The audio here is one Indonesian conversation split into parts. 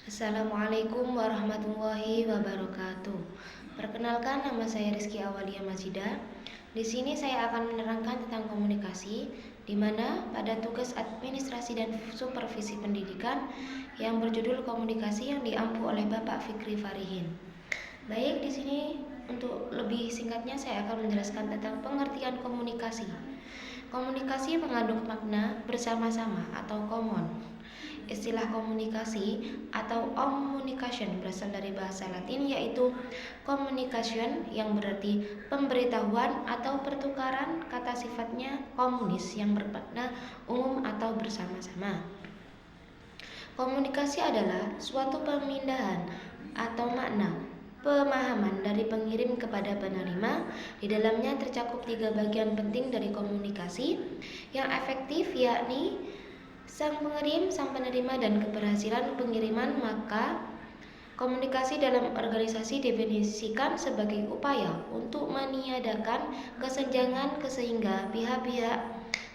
Assalamualaikum warahmatullahi wabarakatuh. Perkenalkan, nama saya Rizky Awalia Majidah. Di sini saya akan menerangkan tentang komunikasi, di mana pada tugas administrasi dan supervisi pendidikan yang berjudul komunikasi yang diampu oleh Bapak Fikri Farihin. Baik, di sini untuk lebih singkatnya saya akan menjelaskan tentang pengertian komunikasi. Komunikasi mengandung makna bersama-sama atau common. Istilah komunikasi atau communication berasal dari bahasa Latin yaitu communication yang berarti pemberitahuan atau pertukaran, kata sifatnya komunis yang bermakna umum atau bersama-sama. Komunikasi adalah suatu pemindahan atau makna pemahaman dari pengirim kepada penerima. Di dalamnya tercakup 3 bagian penting dari komunikasi yang efektif, yakni sang pengirim, sang penerima, dan keberhasilan pengiriman. Maka komunikasi dalam organisasi didefinisikan sebagai upaya untuk meniadakan kesenjangan sehingga pihak-pihak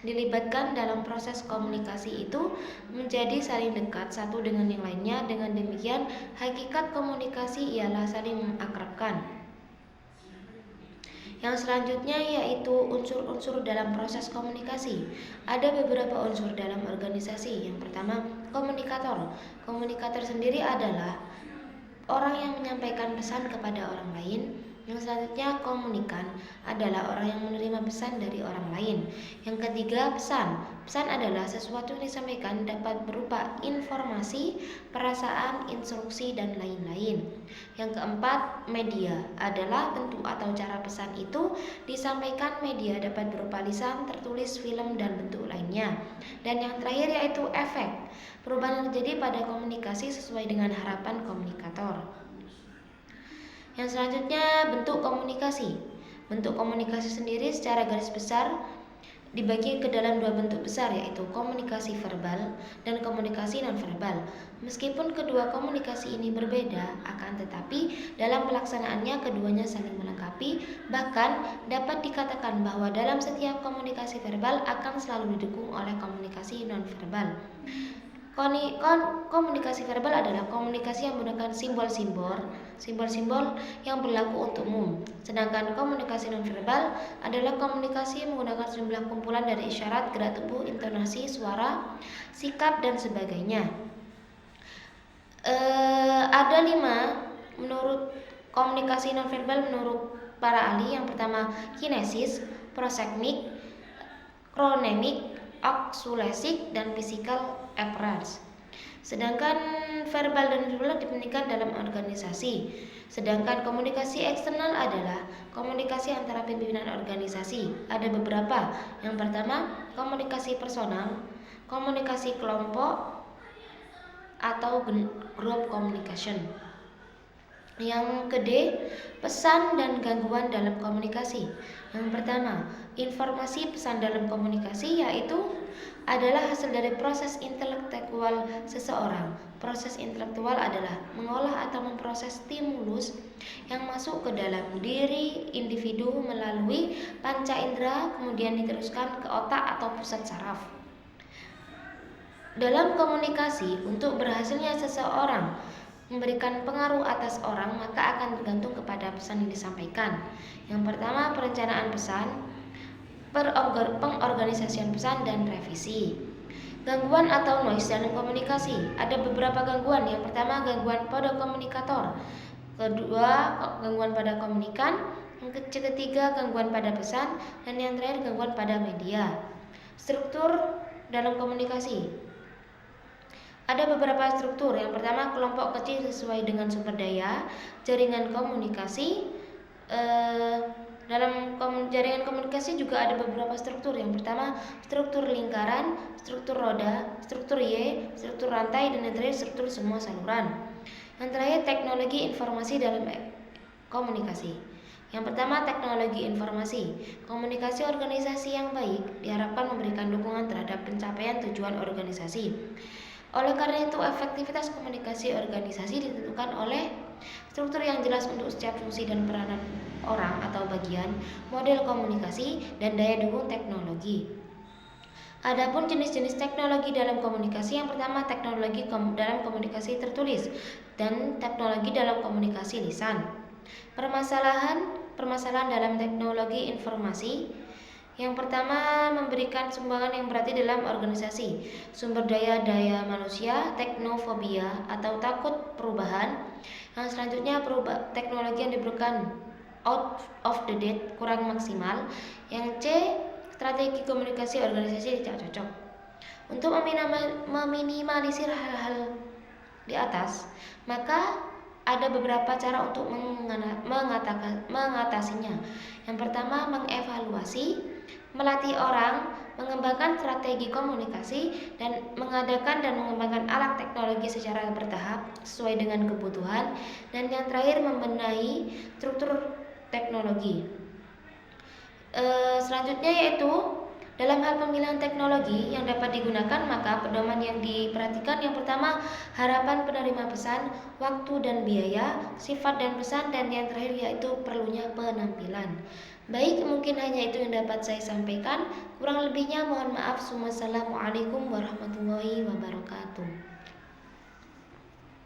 dilibatkan dalam proses komunikasi itu menjadi saling dekat satu dengan yang lainnya. Dengan demikian, hakikat komunikasi ialah saling mengakrabkan. Yang selanjutnya yaitu unsur-unsur dalam proses komunikasi. Ada beberapa unsur dalam organisasi. Yang pertama, komunikator. Komunikator sendiri adalah orang yang menyampaikan pesan kepada orang lain. Yang selanjutnya, komunikan adalah orang yang menerima pesan dari orang lain. Yang ketiga, pesan. Pesan adalah sesuatu yang disampaikan dapat berupa informasi, perasaan, instruksi, dan lain-lain. Yang keempat, media adalah bentuk atau cara pesan itu disampaikan. Media dapat berupa lisan, tertulis, film, dan bentuk lainnya. Dan yang terakhir yaitu efek. Perubahan terjadi pada komunikasi sesuai dengan harapan komunikator. Yang selanjutnya, bentuk komunikasi. Bentuk komunikasi sendiri secara garis besar dibagi ke dalam 2 bentuk besar, yaitu komunikasi verbal dan komunikasi nonverbal. Meskipun kedua komunikasi ini berbeda, akan tetapi dalam pelaksanaannya keduanya saling melengkapi. Bahkan dapat dikatakan bahwa dalam setiap komunikasi verbal akan selalu didukung oleh komunikasi nonverbal. Komunikasi verbal adalah komunikasi yang menggunakan simbol-simbol yang berlaku untuk umum. Sedangkan komunikasi nonverbal adalah komunikasi yang menggunakan sejumlah kumpulan dari isyarat, gerak tubuh, intonasi, suara, sikap, dan sebagainya. Ada 5 menurut komunikasi nonverbal menurut para ahli. Yang pertama, kinesis, prosekmik, kronemik, oksulesik, dan physical appearance. Sedangkan verbal dan verbal dibandingkan dalam organisasi. Sedangkan komunikasi eksternal adalah komunikasi antara pimpinan organisasi. Ada beberapa. Yang pertama, komunikasi personal, komunikasi kelompok atau group communication. Yang kedua, pesan dan gangguan dalam komunikasi. Yang pertama, informasi pesan dalam komunikasi yaitu adalah hasil dari proses intelektual seseorang. Proses intelektual adalah mengolah atau memproses stimulus yang masuk ke dalam diri individu melalui panca indera, kemudian diteruskan ke otak atau pusat saraf. Dalam komunikasi, untuk berhasilnya seseorang memberikan pengaruh atas orang, maka akan tergantung kepada pesan yang disampaikan. Yang pertama, perencanaan pesan, pengorganisasian pesan, dan revisi. Gangguan atau noise dalam komunikasi. Ada beberapa gangguan. Yang pertama, gangguan pada komunikator. Kedua, gangguan pada komunikan. Yang ketiga, gangguan pada pesan. Dan yang terakhir, gangguan pada media. Struktur dalam komunikasi. Ada beberapa struktur. Yang pertama, kelompok kecil sesuai dengan sumber daya. Jaringan komunikasi. Dalam jaringan komunikasi juga ada beberapa struktur. Yang pertama, struktur lingkaran, struktur roda, struktur Y, struktur rantai, dan yang terakhir struktur semua saluran. Yang terakhir, teknologi informasi dalam komunikasi. Yang pertama, teknologi informasi. Komunikasi organisasi yang baik diharapkan memberikan dukungan terhadap pencapaian tujuan organisasi. Oleh karena itu, efektivitas komunikasi organisasi ditentukan oleh struktur yang jelas untuk setiap fungsi dan peranan orang atau bagian, model komunikasi, dan daya dukung teknologi. Adapun jenis-jenis teknologi dalam komunikasi, yang pertama teknologi dalam komunikasi tertulis dan teknologi dalam komunikasi lisan. Permasalahan dalam teknologi informasi. Yang pertama, memberikan sumbangan yang berarti dalam organisasi, sumber daya manusia, teknofobia atau takut perubahan. Yang selanjutnya, teknologi yang diberikan out of the date, kurang maksimal. Yang C, strategi komunikasi organisasi tidak cocok. Untuk meminimalisir hal-hal di atas, maka ada beberapa cara untuk mengatasinya. Yang pertama, mengevaluasi, melatih orang, mengembangkan strategi komunikasi, dan mengadakan dan mengembangkan alat teknologi secara bertahap sesuai dengan kebutuhan. Dan yang terakhir, membenahi struktur teknologi. Selanjutnya yaitu dalam hal pemilihan teknologi yang dapat digunakan, maka pedoman yang diperhatikan yang pertama, harapan penerima pesan, waktu dan biaya, sifat dan pesan, dan yang terakhir yaitu perlunya penampilan. Baik, mungkin hanya itu yang dapat saya sampaikan. Kurang lebihnya mohon maaf. Wassalamualaikum warahmatullahi wabarakatuh.